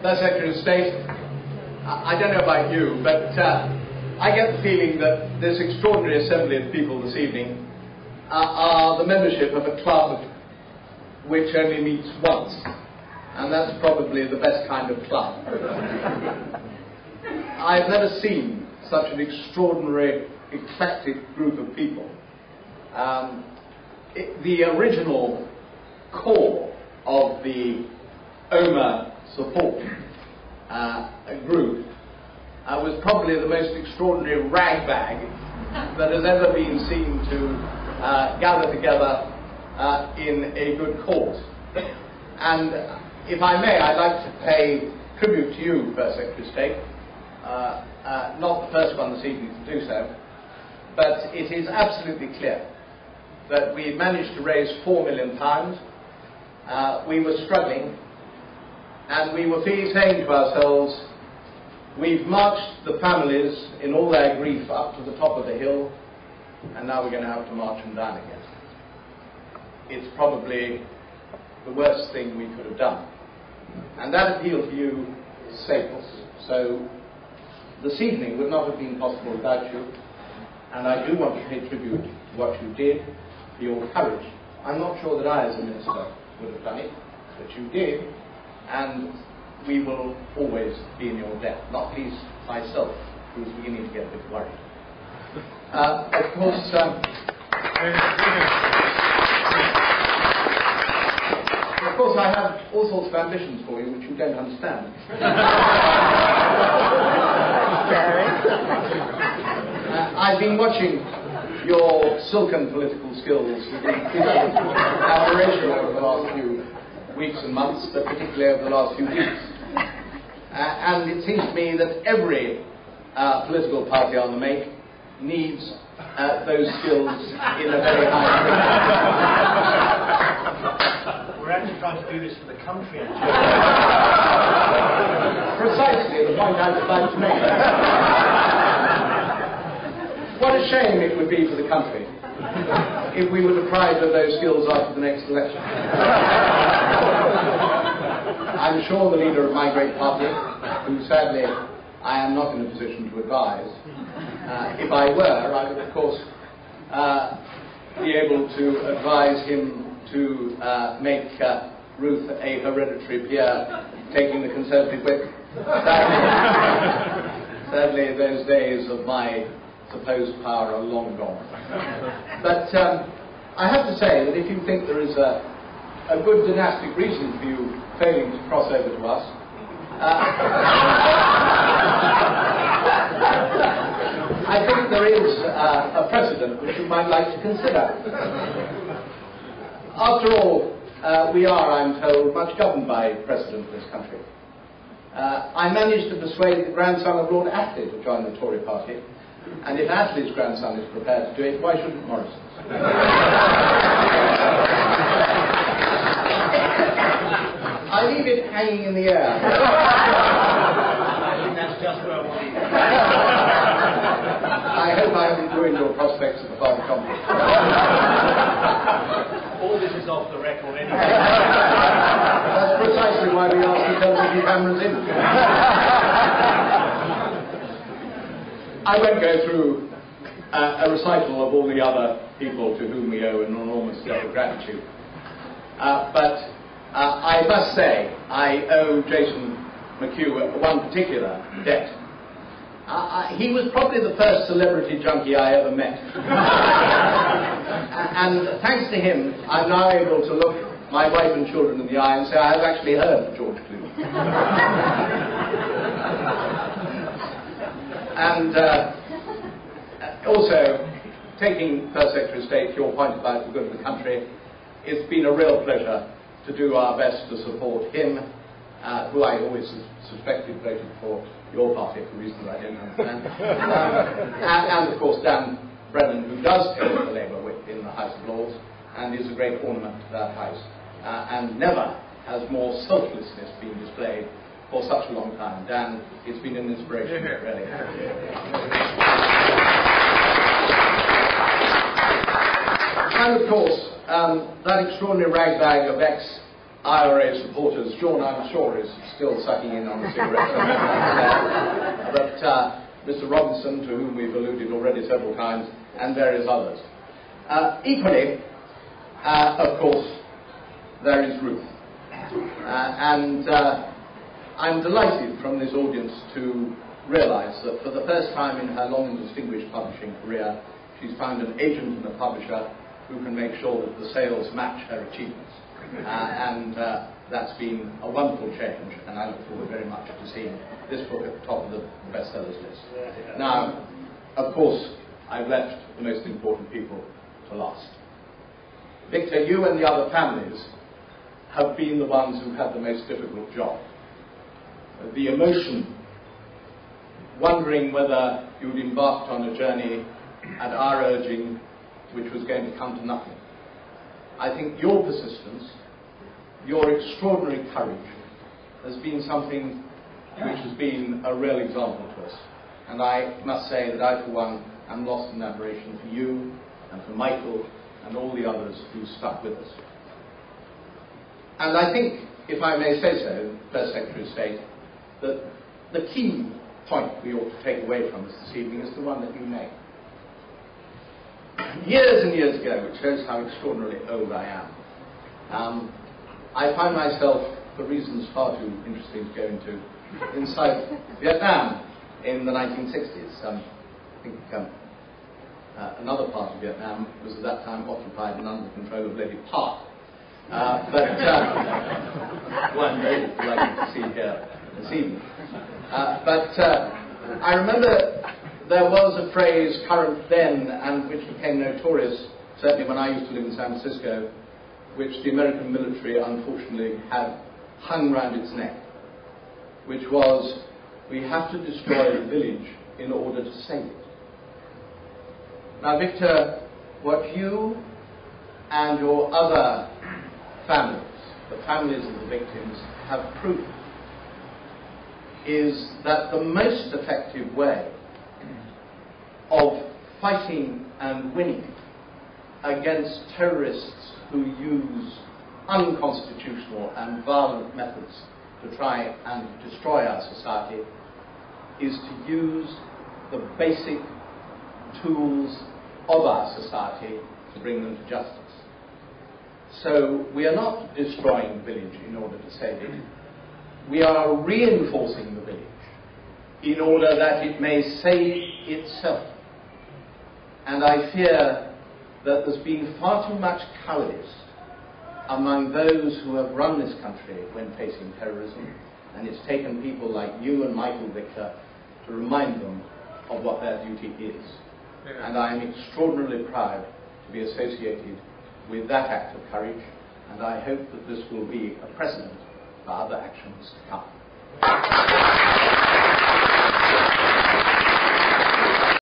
First Secretary of State, I don't know about you, but I get the feeling that this extraordinary assembly of people this evening are the membership of a club which only meets once, and that's probably the best kind of club. I've never seen such an extraordinary, eclectic group of people. The original core of the Omagh support group was probably the most extraordinary ragbag that has ever been seen to gather together in a good cause. And if I may, I'd like to pay tribute to you, First Secretary of State, not the first one this evening to do so, but it is absolutely clear that we managed to raise £4 million. We were struggling, and we were saying to ourselves, we've marched the families in all their grief up to the top of the hill, and now we're going to have to march them down again. It's probably the worst thing we could have done. And that appeal to you saved us. So this evening would not have been possible without you, and I do want to pay tribute to what you did, for your courage. I'm not sure that I, as a minister, would have done it, but you did, and we will always be in your debt, not least myself, who's beginning to get a bit worried. Of course, I have all sorts of ambitions for you, which you don't understand. I've been watching your silken political skills with admiration over the last few weeks and months, but particularly over the last few weeks. And it seems to me that every political party on the make needs those skills in a very high degree. We're actually trying to do this for the country. Precisely the point I was about to make. What a shame it would be for the country if we were deprived of those skills after the next election. I'm sure the leader of my great party, who sadly I am not in a position to advise, if I were, I would of course be able to advise him to make Ruth a hereditary peer, taking the Conservative whip. Sadly, those days of my supposed power are long gone. But I have to say that if you think there is a good dynastic reason for you failing to cross over to us, I think there is a precedent which you might like to consider. After all, we are, I'm told, much governed by precedent in this country. I managed to persuade the grandson of Lord Attlee to join the Tory party, and if Attlee's grandson is prepared to do it, why shouldn't Morrison's? I leave it hanging in the air. I think that's just where I want it. I hope I haven't ruined your prospects at the Farm Conference. All this is off the record anyway. That's precisely why we ask the television cameras in. I won't go through a recital of all the other people to whom we owe an enormous debt of gratitude. But I must say I owe Jason McHugh one particular debt. He was probably the first celebrity junkie I ever met. And thanks to him, I'm now able to look my wife and children in the eye and say, I have actually heard of George Clooney. And also, taking First Secretary of State, your point about the good of the country, it's been a real pleasure to do our best to support him, who I always suspected voted for your party for reasons I don't understand, and of course Dan Brennan, who does take the Labour whip in the House of Lords and is a great ornament to that House, and never has more selflessness been displayed for such a long time. Dan, it's been an inspiration, really. And of course, that extraordinary ragbag of IRA supporters. John, I'm sure, is still sucking in on a cigarette. But Mr. Robinson, to whom we've alluded already several times, and various others. Equally, of course, there is Ruth. And I'm delighted from this audience to realise that for the first time in her long and distinguished publishing career, she's found an agent and a publisher who can make sure that the sales match her achievements. And that's been a wonderful change, and I look forward very much to seeing this book at the top of the bestsellers list. Now, of course, I've left the most important people to last. Victor, you and the other families have been the ones who've had the most difficult job. The emotion, wondering whether you'd embarked on a journey at our urging which was going to come to nothing. I think your persistence, your extraordinary courage, has been something which has been a real example to us. And I must say that I, for one, am lost in admiration for you and for Michael and all the others who stuck with us. And I think, if I may say so, First Secretary of State, that the key point we ought to take away from this evening is the one that you made. Years and years ago, which shows how extraordinarily old I am, I found myself, for reasons far too interesting to go into, in South Vietnam in the 1960s. I think another part of Vietnam was at that time occupied and under the control of Lady Park. But one very delighted to see here this evening. I remember there was a phrase current then and which became notorious, certainly when I used to live in San Francisco, which the American military unfortunately had hung round its neck, which was, we have to destroy the village in order to save it. Now, Victor, what you and your other families, the families of the victims, have proved is that the most effective way of fighting and winning against terrorists who use unconstitutional and violent methods to try and destroy our society is to use the basic tools of our society to bring them to justice. So we are not destroying the village in order to save it. We are reinforcing the village in order that it may save itself. And I fear that there's been far too much cowardice among those who have run this country when facing terrorism, and it's taken people like you and Michael, Victor, to remind them of what their duty is. And I am extraordinarily proud to be associated with that act of courage, and I hope that this will be a precedent for other actions to come.